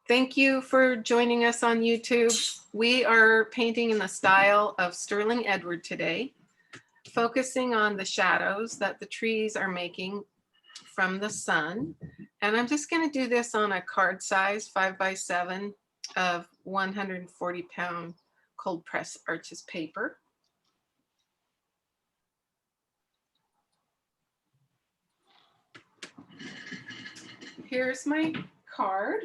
Thank you for joining us on YouTube. We are painting in the style of Sterling Edward today, focusing on the shadows that the trees are making from the sun. And I'm just going to do this on a card size 5x7 of 140-pound cold press Arches paper. Here's my card.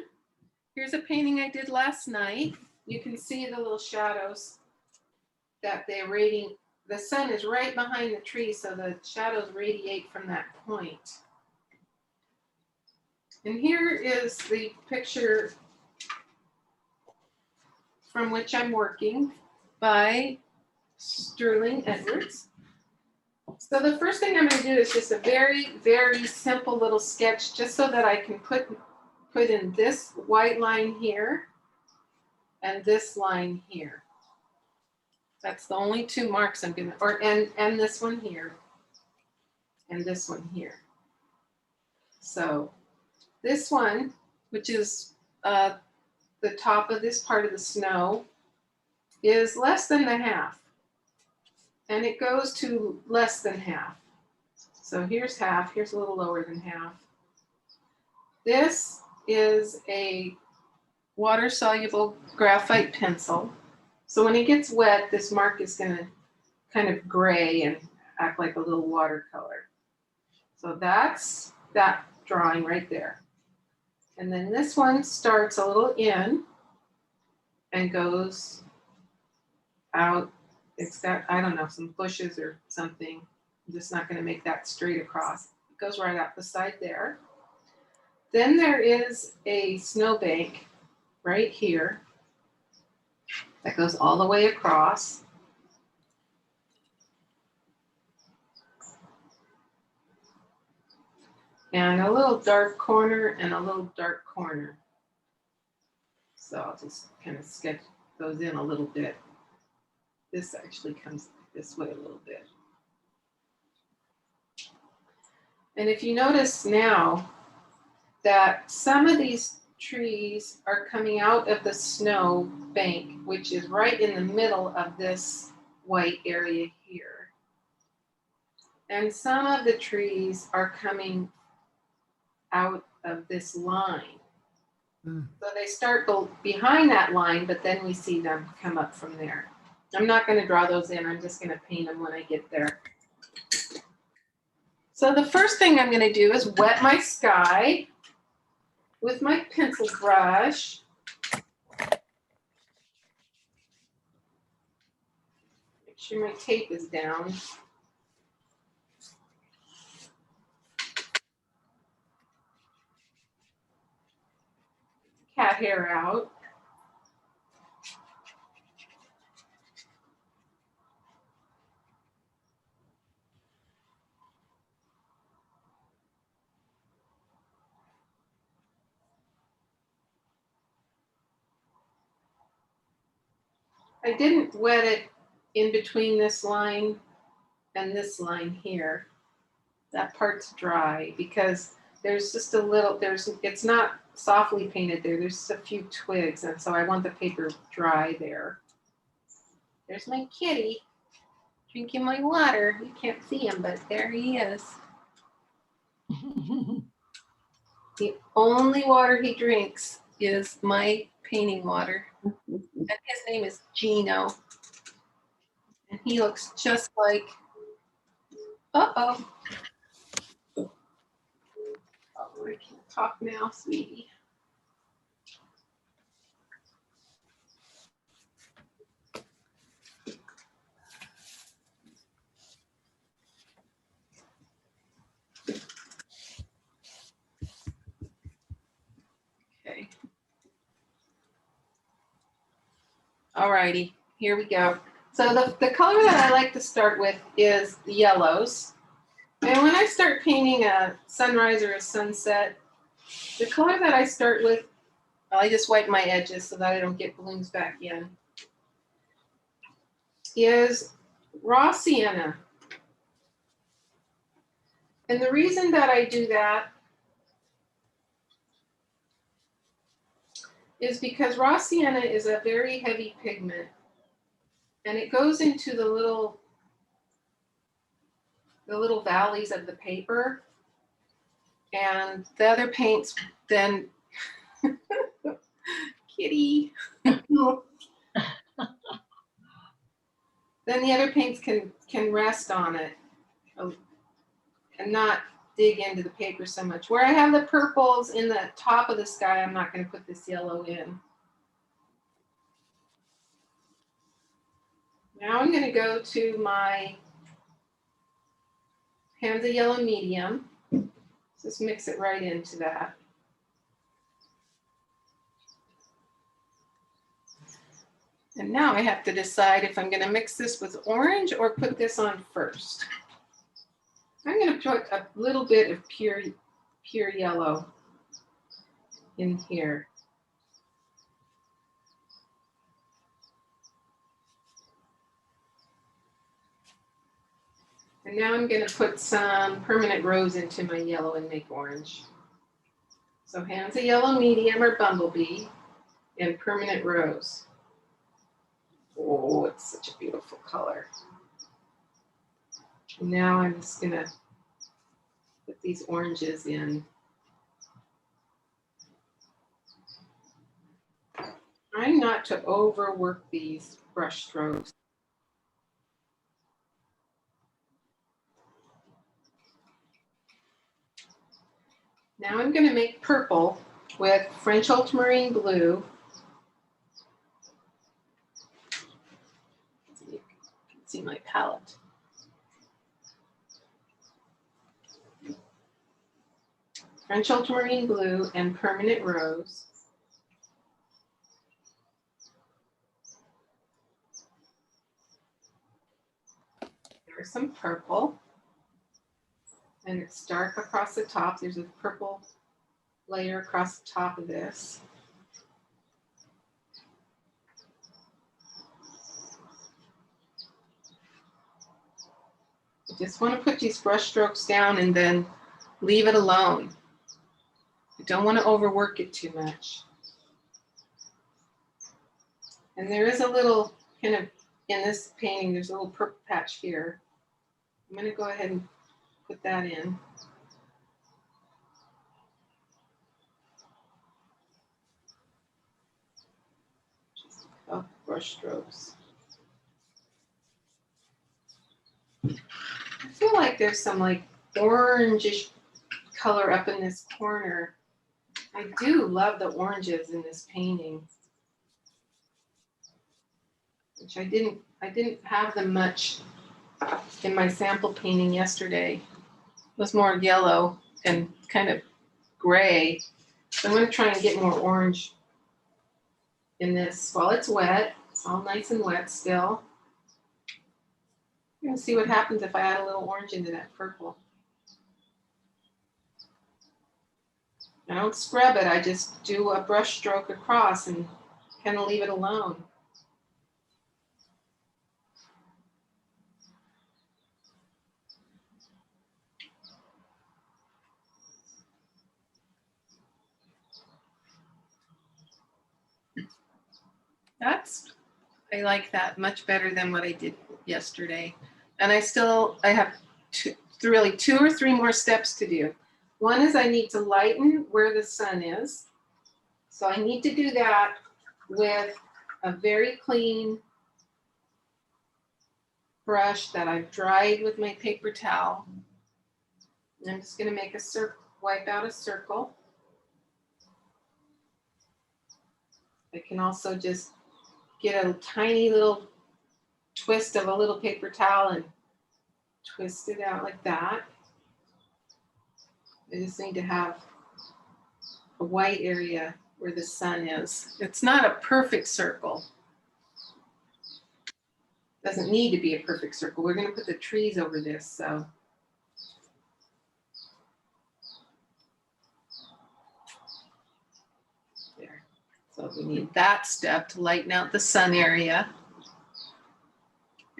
Here's a painting I did last night. You can see the little shadows that they're radiating. The sun is right behind the tree, so the shadows radiate from that point. And here is the picture from which I'm working by Sterling Edwards. So the first thing I'm going to do is just a very, very simple little sketch, just so that I can put in this white line here and this line here. That's the only two marks I'm going to, and this one here and this one here. So this one, which is the top of this part of the snow, is less than the half. And it goes to less than half. So here's half, here's a little lower than half. This is a water-soluble graphite pencil. So when it gets wet, this mark is going to kind of gray and act like a little watercolor. So that's that drawing right there. And then this one starts a little in and goes out. It's got, I don't know, some bushes or something. I'm just not going to make that straight across. It goes right out the side there. Then there is a snowbank right here that goes all the way across. And a little dark corner and a little dark corner. So I'll just kind of sketch those in a little bit. This actually comes this way a little bit. And if you notice now that some of these trees are coming out of the snow bank, which is right in the middle of this white area here. And some of the trees are coming out of this line. So they start behind that line, but then we see them come up from there. I'm not going to draw those in. I'm just going to paint them when I get there. So the first thing I'm going to do is wet my sky with my pencil brush. Make sure my tape is down. Cat hair out. I didn't wet it in between this line and this line here. That part's dry because there's just a little, it's not softly painted there. There's just a few twigs, and so I want the paper dry there. There's my kitty drinking my water. You can't see him, but there he is. The only water he drinks is my painting water. And his name is Gino. And he looks just like, uh-oh. Oh, I can't talk now, sweetie. Okay. All righty, here we go. So the color that I like to start with is the yellows. And when I start painting a sunrise or a sunset, the color that I start with, I just wipe my edges so that I don't get balloons back in, is raw sienna. And the reason that I do that is because raw sienna is a very heavy pigment, and it goes into the little valleys of the paper, and the other paints then kitty. Then the other paints can rest on it and not dig into the paper so much. Where I have the purples in the top of the sky, I'm not going to put this yellow in. Now I'm going to go to my Hansa Yellow Medium. Just mix it right into that. And now I have to decide if I'm going to mix this with orange or put this on first. I'm going to put a little bit of pure yellow in here. And now I'm going to put some permanent rose into my yellow and make orange. So Hansa Yellow Medium or Bumblebee and permanent rose. Oh, it's such a beautiful color. And now I'm just going to put these oranges in. Trying not to overwork these brush strokes. Now I'm going to make purple with French Ultramarine Blue. You can see my palette. French Ultramarine Blue and Permanent Rose. There's some purple. And it's dark across the top. There's a purple layer across the top of this. I just want to put these brush strokes down and then leave it alone. I don't want to overwork it too much. And there is a little kind of, in this painting, there's a little purple patch here. I'm going to go ahead and put that in. Just a couple brush strokes. I feel like there's some like orangish color up in this corner. I do love the oranges in this painting, which I didn't have them much in my sample painting yesterday. It was more yellow and kind of gray. So I'm going to try and get more orange in this while it's wet. It's all nice and wet still. We're going to see what happens if I add a little orange into that purple. I don't scrub it, I just do a brush stroke across and kind of leave it alone. I like that much better than what I did yesterday. And I have really 2 or 3 more steps to do. One is I need to lighten where the sun is. So I need to do that with a very clean brush that I've dried with my paper towel. And I'm just going to make a circle, wipe out a circle. I can also just get a tiny little twist of a little paper towel and twist it out like that. I just need to have a white area where the sun is. It's not a perfect circle. Doesn't need to be a perfect circle. We're going to put the trees over this, so. There. So we need that step to lighten out the sun area.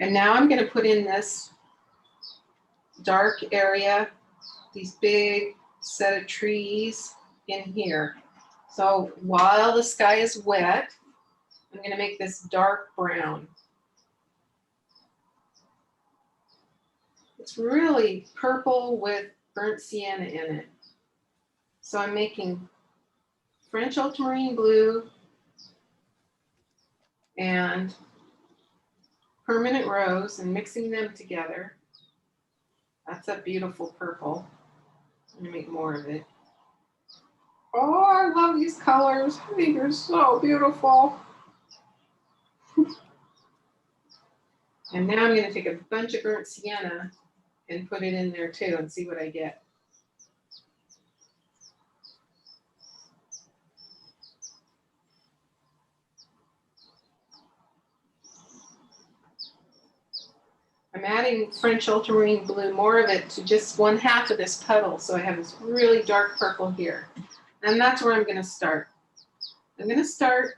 And now I'm going to put in this dark area, these big set of trees in here. So while the sky is wet, I'm going to make this dark brown. It's really purple with burnt sienna in it. So I'm making French ultramarine blue and permanent rose and mixing them together. That's a beautiful purple. I'm gonna make more of it. Oh, I love these colors. I think they're so beautiful. And now I'm gonna take a bunch of burnt sienna and put it in there too and see what I get. I'm adding French ultramarine blue, more of it, to just 1/2 of this puddle. So I have this really dark purple here. And that's where I'm gonna start. I'm gonna start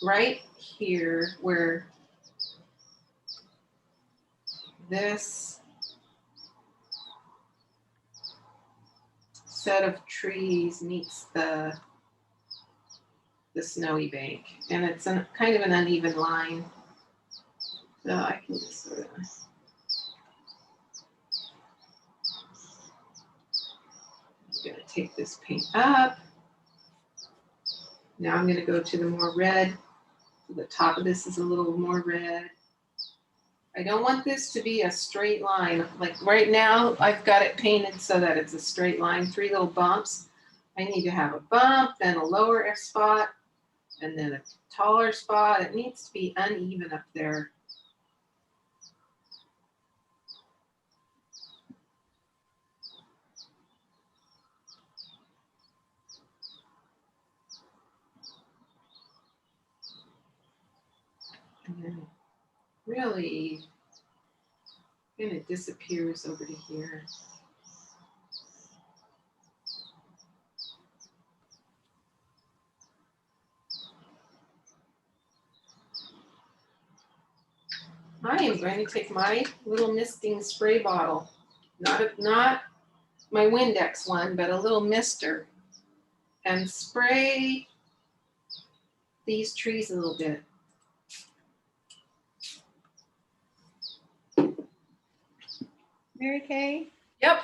right here where this set of trees meets the snowy bank. And it's kind of an uneven line. So I can just sort of I'm gonna take this paint up. Now I'm gonna go to the more red. The top of this is a little more red. I don't want this to be a straight line. Like right now, I've got it painted so that it's a straight line, 3 little bumps. I need to have a bump, then a lower spot, and then a taller spot. It needs to be uneven up there. And then really kind of disappears over to here. I am going to take my little misting spray bottle, not my Windex one, but a little mister, and spray these trees a little bit. Mary Kay, Yep.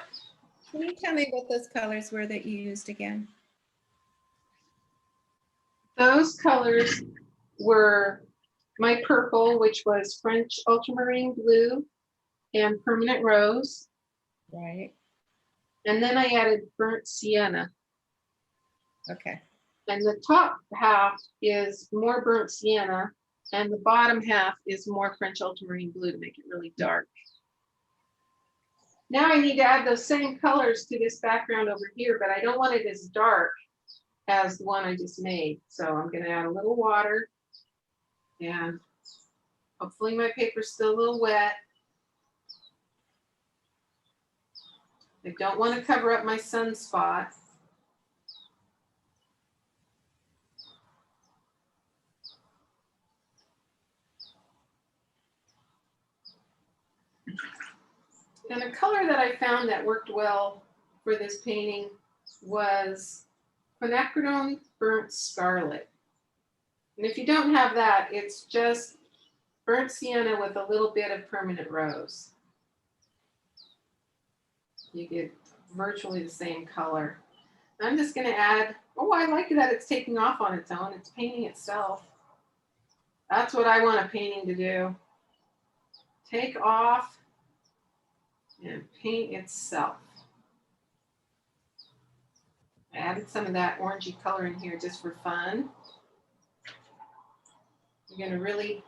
can you tell me what those colors were that you used again? Those colors were my purple, which was French ultramarine blue and permanent rose. Right. And then I added burnt sienna. Okay. And the top half is more burnt sienna, and the bottom half is more French ultramarine blue to make it really dark. Now I need to add those same colors to this background over here, but I don't want it as dark as the one I just made. So I'm going to add a little water, and hopefully my paper's still a little wet. I don't want to cover up my sunspot. And a color that I found that worked well for this painting was quinacridone burnt scarlet. And if you don't have that, it's just burnt sienna with a little bit of permanent rose. You get virtually the same color. I'm just going to add, oh, I like that it's taking off on its own. It's painting itself. That's what I want a painting to do. Take off and paint itself. I added some of that orangey color in here just for fun. You're going to really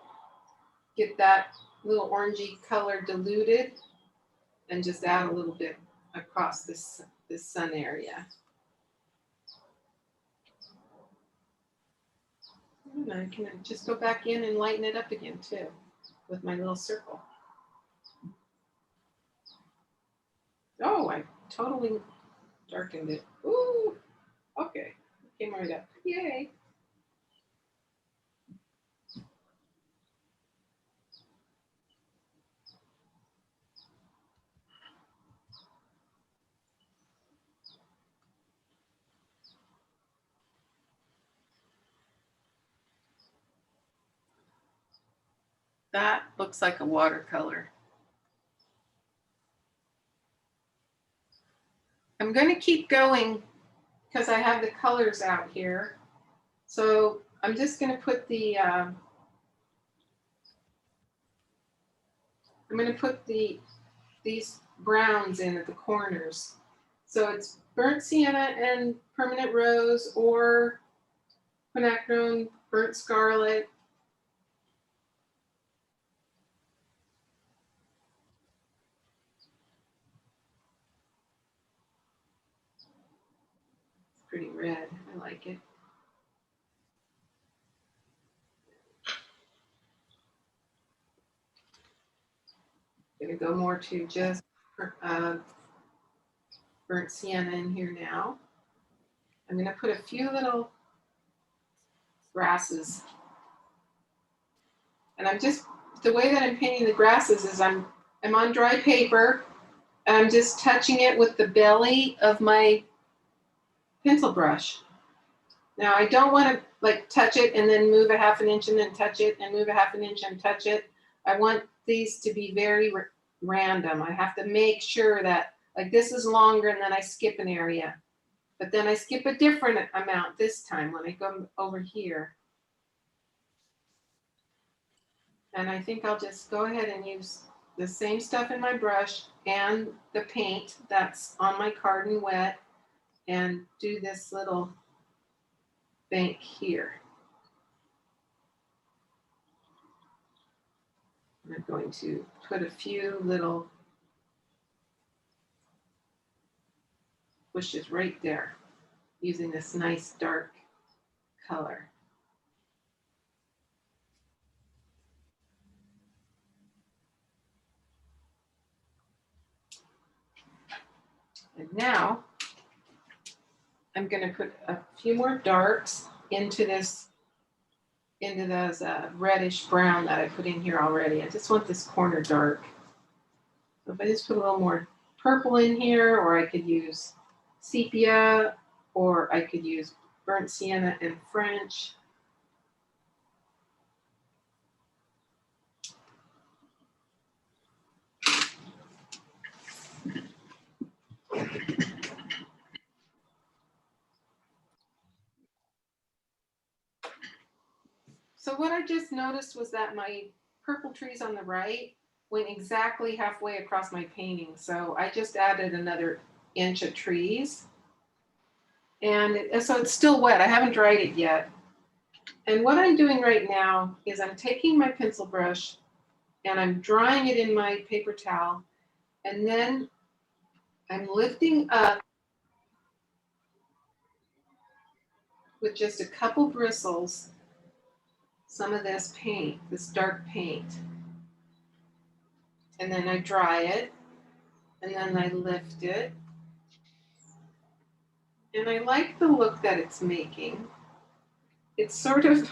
get that little orangey color diluted and just add a little bit across this sun area. And I can just go back in and lighten it up again too with my little circle. Oh, I totally darkened it. Ooh, okay, it came right up. Yay. That looks like a watercolor. I'm going to keep going because I have the colors out here. So I'm just going to put the, I'm going to put these browns in at the corners. So it's burnt sienna and permanent rose, or quinacridone, burnt scarlet. It's pretty red. I like it. Gonna go more to just burnt sienna in here now. I'm gonna put a few little grasses. And I'm just, the way that I'm painting the grasses is I'm on dry paper, and I'm just touching it with the belly of my pencil brush. Now I don't want to like touch it and then move a half an inch and then touch it and move a half an inch and touch it. I want these to be very random. I have to make sure that like this is longer and then I skip an area, but then I skip a different amount this time when I go over here. And I think I'll just go ahead and use the same stuff in my brush and the paint that's on my card and wet, and do this little bank here. I'm going to put a few little bushes right there using this nice dark color. And now I'm going to put a few more darks into this, into those reddish brown that I put in here already. I just want this corner dark. So if I just put a little more purple in here, or I could use sepia, or I could use burnt sienna and French. So what I just noticed was that my purple trees on the right went exactly halfway across my painting. So I just added another inch of trees. And so it's still wet. I haven't dried it yet. And what I'm doing right now is I'm taking my pencil brush and I'm drying it in my paper towel. And then I'm lifting up with just a couple bristles some of this paint, this dark paint. And then I dry it, and then I lift it. And I like the look that it's making. It's sort of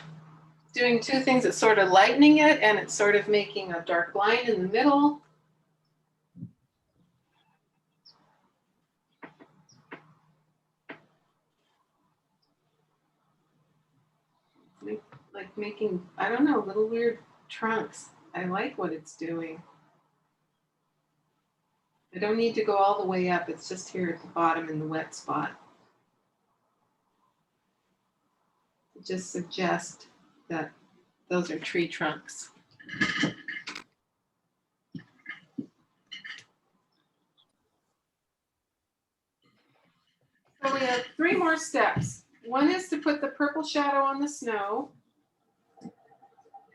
doing two things. It's sort of lightening it, and it's sort of making a dark line in the middle. Like making, I don't know, little weird trunks. I like what it's doing. I don't need to go all the way up. It's just here at the bottom in the wet spot. Just suggest that those are tree trunks. So we have 3 more steps. One is to put the purple shadow on the snow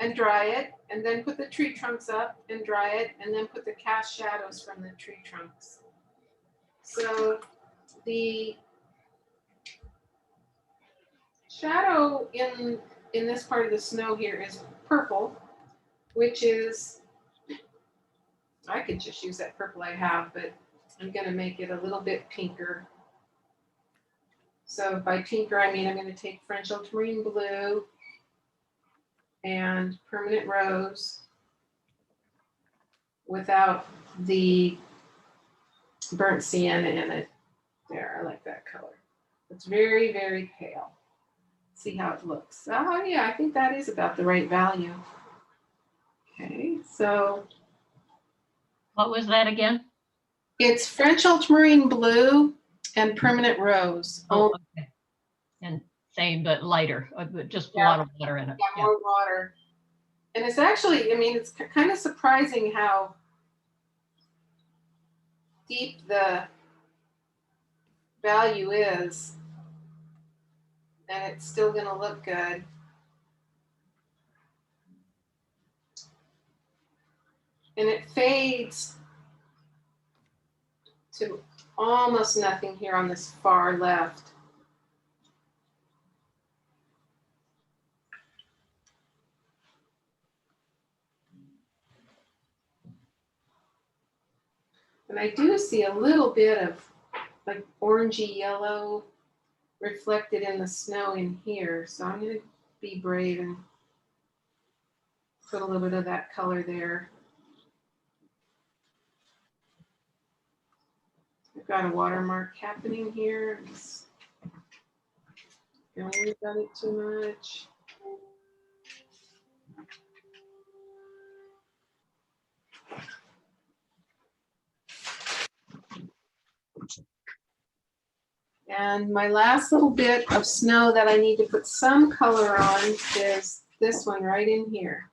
and dry it, and then put the tree trunks up and dry it, and then put the cast shadows from the tree trunks. So the shadow in this part of the snow here is purple, which is, I could just use that purple I have, but I'm gonna make it a little bit pinker. So by pinker, I mean I'm gonna take French ultramarine blue and permanent rose without the burnt sienna in it. There, I like that color. It's very, very pale. See how it looks. Oh yeah, I think that is about the right value. Okay, so What was that again? it's French ultramarine blue and permanent rose. Oh, okay. And same, but lighter, but just a Yeah. lot of water in it. Yeah, Yeah. more water. And it's actually, I mean, it's kind of surprising how deep the value is, and it's still going to look good. And it fades to almost nothing here on this far left. And I do see a little bit of like orangey yellow reflected in the snow in here. So I'm going to be brave and put a little bit of that color there. I've got a watermark happening here. Just don't worry about it too much. And my last little bit of snow that I need to put some color on is this one right in here.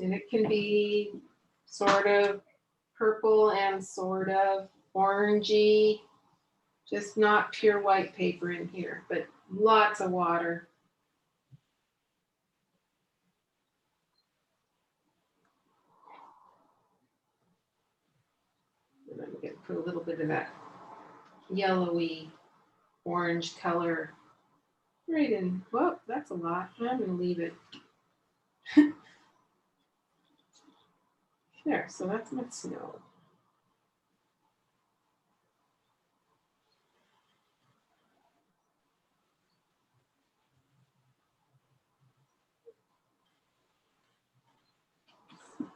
And it can be sort of purple and sort of orangey, just not pure white paper in here, but lots of water. And I'm going to put a little bit of that yellowy orange color right in. Whoa, that's a lot. I'm going to leave it. There, so that's my snow.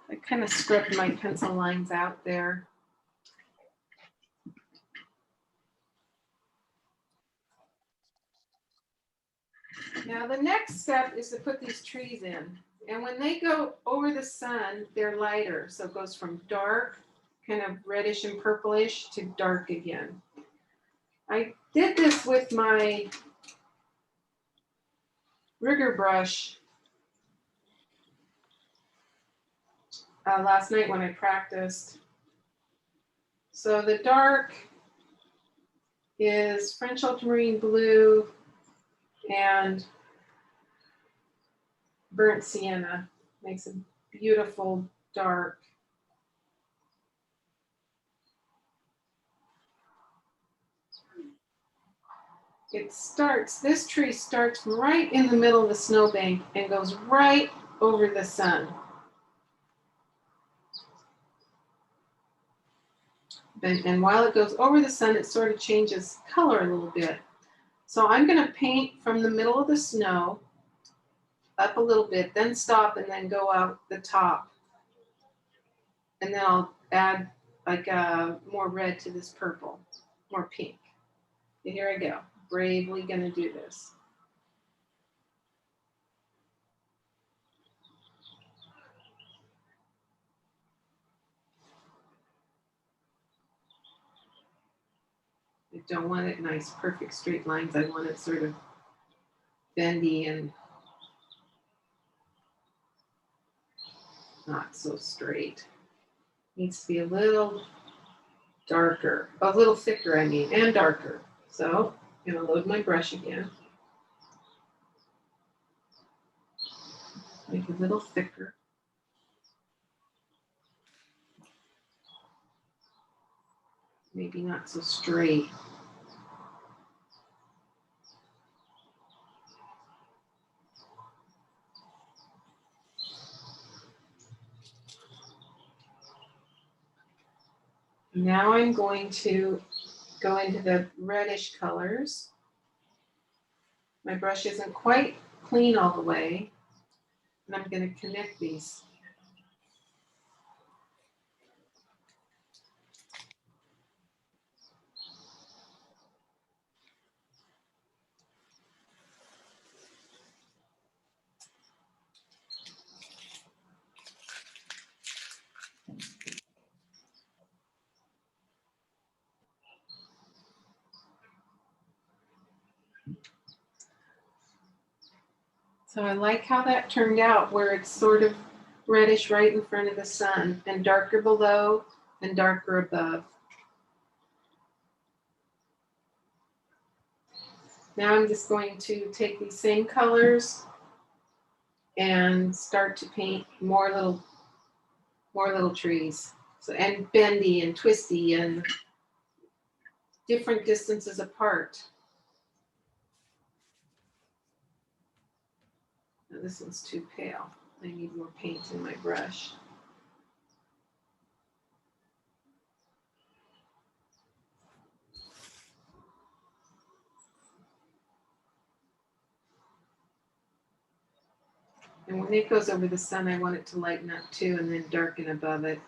I kind of scrubbed my pencil lines out there. Now the next step is to put these trees in. And when they go over the sun, they're lighter. So it goes from dark, kind of reddish and purplish, to dark again. I did this with my rigger brush last night when I practiced. So the dark is French ultramarine blue and burnt sienna. Makes a beautiful dark. This tree starts right in the middle of the snowbank and goes right over the sun. And while it goes over the sun, it sort of changes color a little bit. So I'm going to paint from the middle of the snow up a little bit, then stop and then go out the top. And then I'll add like more red to this purple, more pink. And here I go, bravely going to do this. I don't want it nice, perfect straight lines. I want it sort of bendy and not so straight. Needs to be a little darker, a little thicker, I mean, and darker. So I'm gonna load my brush again. Make it a little thicker. Maybe not so straight. Now I'm going to go into the reddish colors. My brush isn't quite clean all the way, and I'm going to connect these. So I like how that turned out, where it's sort of reddish right in front of the sun and darker below and darker above. Now I'm just going to take these same colors and start to paint more little trees. So, and bendy and twisty and different distances apart. Now this one's too pale. I need more paint in my brush. And when it goes over the sun, I want it to lighten up too and then darken above it.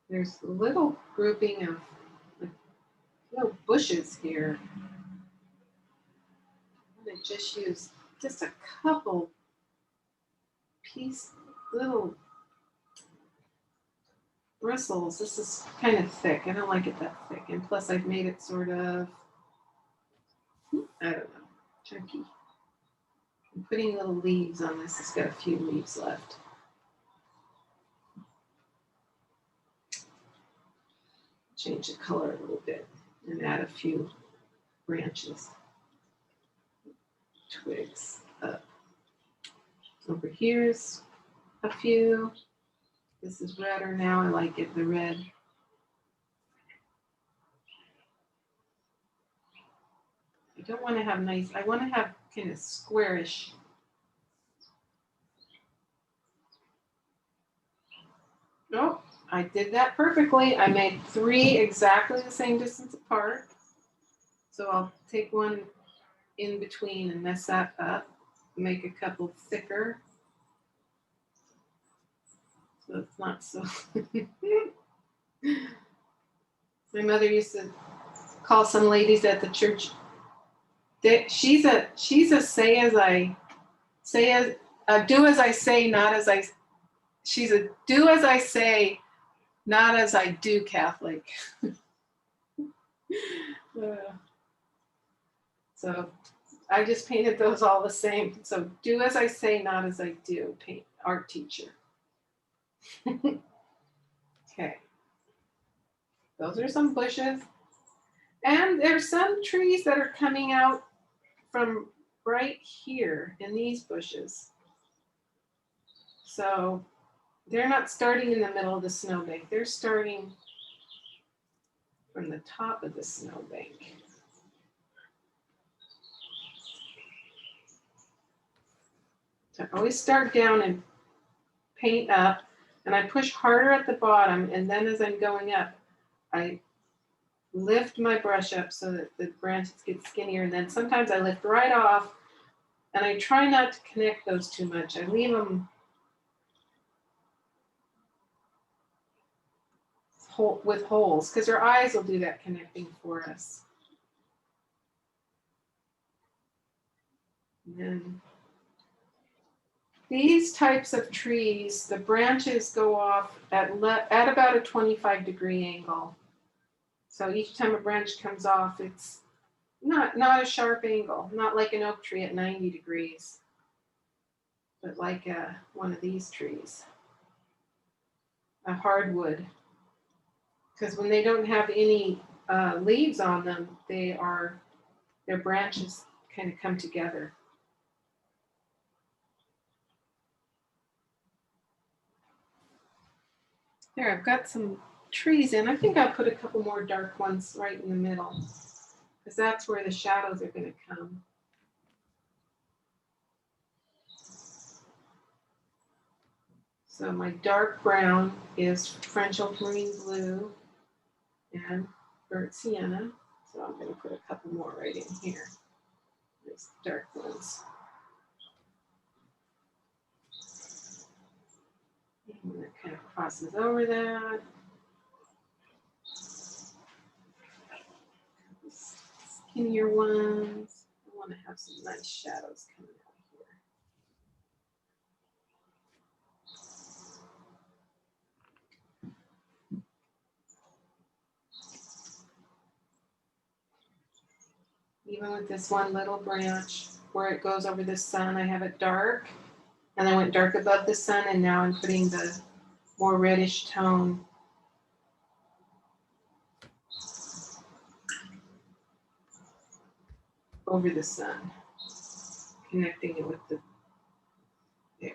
There's a little grouping of little bushes here. I'm going to just use just a couple little bristles. This is kind of thick. I don't like it that thick. And plus I've made it sort of, I don't know, chunky. I'm putting little leaves on this. It's got a few leaves left. Change the color a little bit and add a few branches, twigs up. Over here's a few. This is redder now. I like it, the red. I don't want to have nice, I want to have kind of squarish. Oh, I did that perfectly. I made 3 exactly the same distance apart. So I'll take one in between and mess that up. Make a couple thicker. So it's not so. My mother used to call some ladies at the church. She's a say as I say as do as I say, not as I. She's a do as I say, not as I do Catholic. So I just painted those all the same. So do as I say, not as I do. Paint art teacher. Okay. Those are some bushes. And there's some trees that are coming out from right here in these bushes. So they're not starting in the middle of the snowbank. They're starting from the top of the snowbank. So I always start down and paint up, and I push harder at the bottom, and then as I'm going up, I lift my brush up so that the branches get skinnier, and then sometimes I lift right off, and I try not to connect those too much. I leave them with holes, because our eyes will do that connecting for us. And then these types of trees, the branches go off at about a 25-degree angle. So each time a branch comes off, it's not a sharp angle, not like an oak tree at 90 degrees, but like one of these trees, a hardwood. Because when they don't have any leaves on them, their branches kind of come together. There, I've got some trees in. I think I'll put a couple more dark ones right in the middle, because that's where the shadows are going to come. So my dark brown is French ultramarine blue and burnt sienna. So I'm going to put a couple more right in here. These dark ones. And that kind of crosses over that. Skinnier ones. I want to have some nice shadows coming out here. Even with this one little branch where it goes over the sun, I have it dark. And I went dark above the sun, and now I'm putting the more reddish tone. Over the sun, connecting it with the, there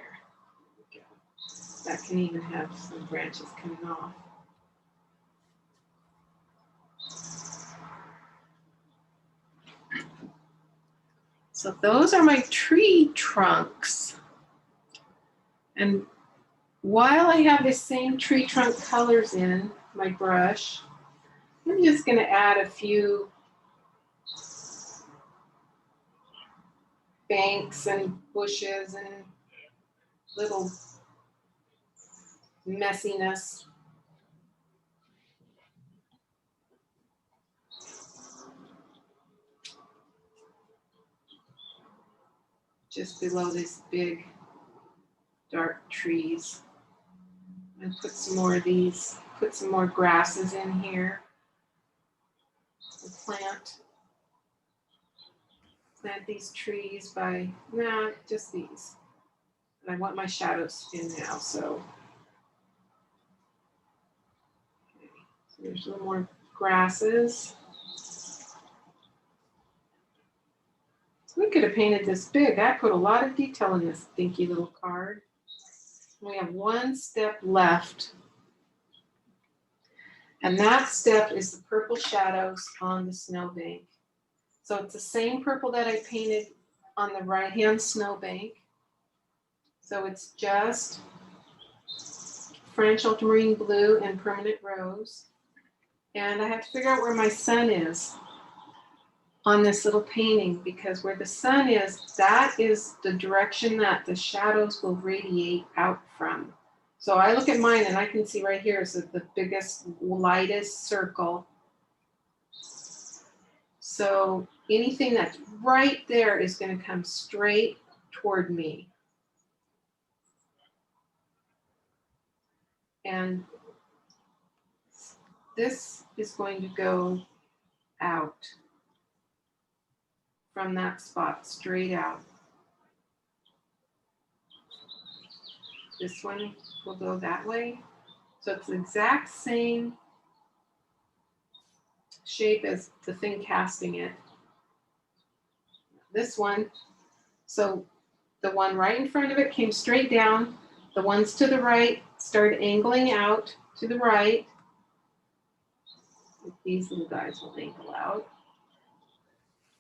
we go. That can even have some branches coming off. So those are my tree trunks. And while I have the same tree trunk colors in my brush, I'm just going to add a few banks and bushes and little messiness. Just below these big dark trees. And put some more of these, put some more grasses in here. Plant these trees by, nah, just these. And I want my shadows in now, so. Okay. So there's a little more grasses. So we could have painted this big. I put a lot of detail in this dinky little card. We have one step left. And that step is the purple shadows on the snowbank. So it's the same purple that I painted on the right-hand snowbank. So it's just French ultramarine blue and permanent rose. And I have to figure out where my sun is on this little painting, because where the sun is, that is the direction that the shadows will radiate out from. So I look at mine and I can see right here is the biggest, lightest circle. So anything that's right there is going to come straight toward me. And this is going to go out from that spot, straight out. This one will go that way. So it's the exact same shape as the thing casting it. This one, so the one right in front of it came straight down. The ones to the right started angling out to the right. These little guys will angle out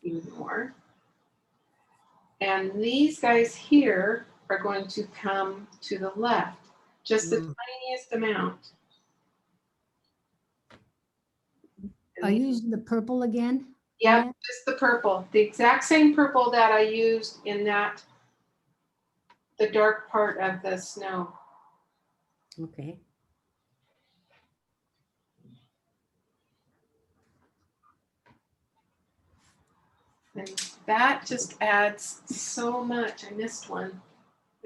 even more. And these guys here are going to come to the left, just the tiniest amount. Are you using the purple again? Yeah, just the purple, the exact same purple that I used in that, the dark part of the snow. Okay. And that just adds so much. I missed one.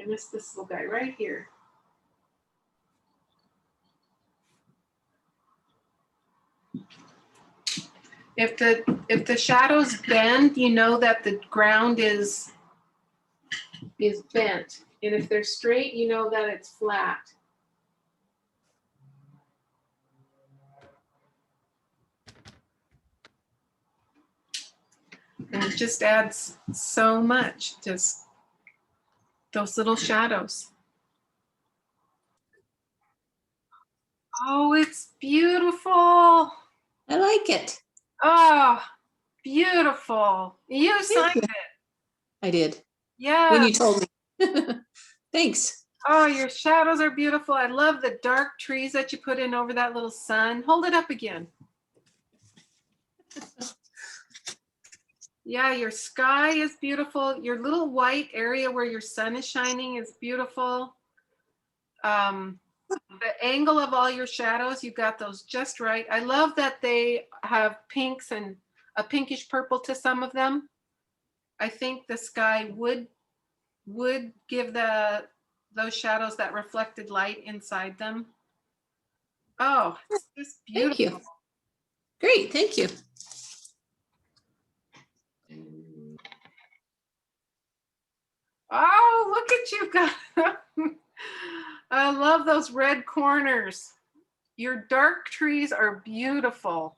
I missed this little guy right here. If the shadows bend, you know that the ground is bent. And if they're straight, you know that it's flat. And it just adds so much, just those little shadows. Oh, it's beautiful. I like it. Oh, beautiful. You signed you. it. I did. Yeah. When you told me. Thanks. Oh, your shadows are beautiful. I love the dark trees that you put in over that little sun. Hold it up again. Yeah, your sky is beautiful. Your little white area where your sun is shining is beautiful. The angle of all your shadows, you got those just right. I love that they have pinks and a pinkish purple to some of them. I think the sky would give those shadows that reflected light inside them. Oh, it's just beautiful. Thank you. Great, thank you. Oh, look at you guys. I love those red corners. Your dark trees are beautiful.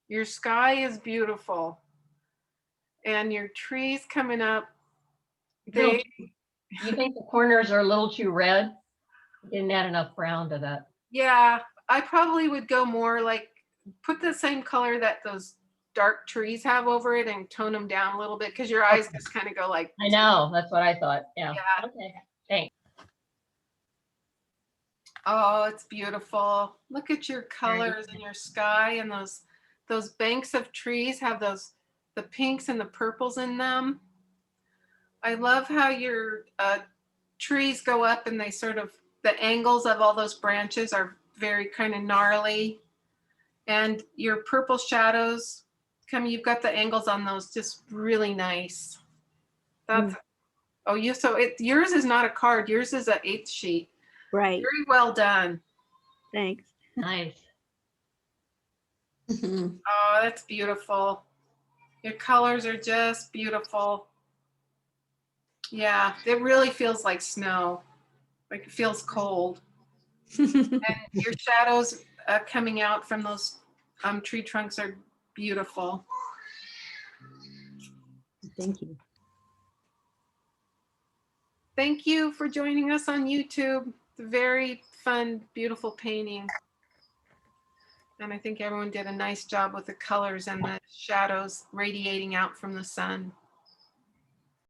Your sky is beautiful. And your trees coming up, Little- they, You think the corners are a little too red? Didn't add enough brown to that. yeah, I probably would go more like, put the same color that those dark trees have over it and tone them down a little bit because your eyes just kind of go like, I know, that's what I thought. Yeah. Yeah. Okay, thanks. oh, it's beautiful. Look at your colors in your sky, and those banks of trees have the pinks and the purples in them. I love how your trees go up and they sort of, the angles of all those branches are very kind of gnarly. And your purple shadows you've got the angles on those just really nice. That's, oh, yours is not a card, yours is an 8th sheet. Right. Very well done. Thanks. Nice. Mhm. Oh, that's beautiful. Your colors are just beautiful. Yeah, it really feels like snow. Like it feels cold. And your shadows coming out from those tree trunks are beautiful. Thank you. Thank you for joining us on YouTube. It's a very fun, beautiful painting. And I think everyone did a nice job with the colors and the shadows radiating out from the sun.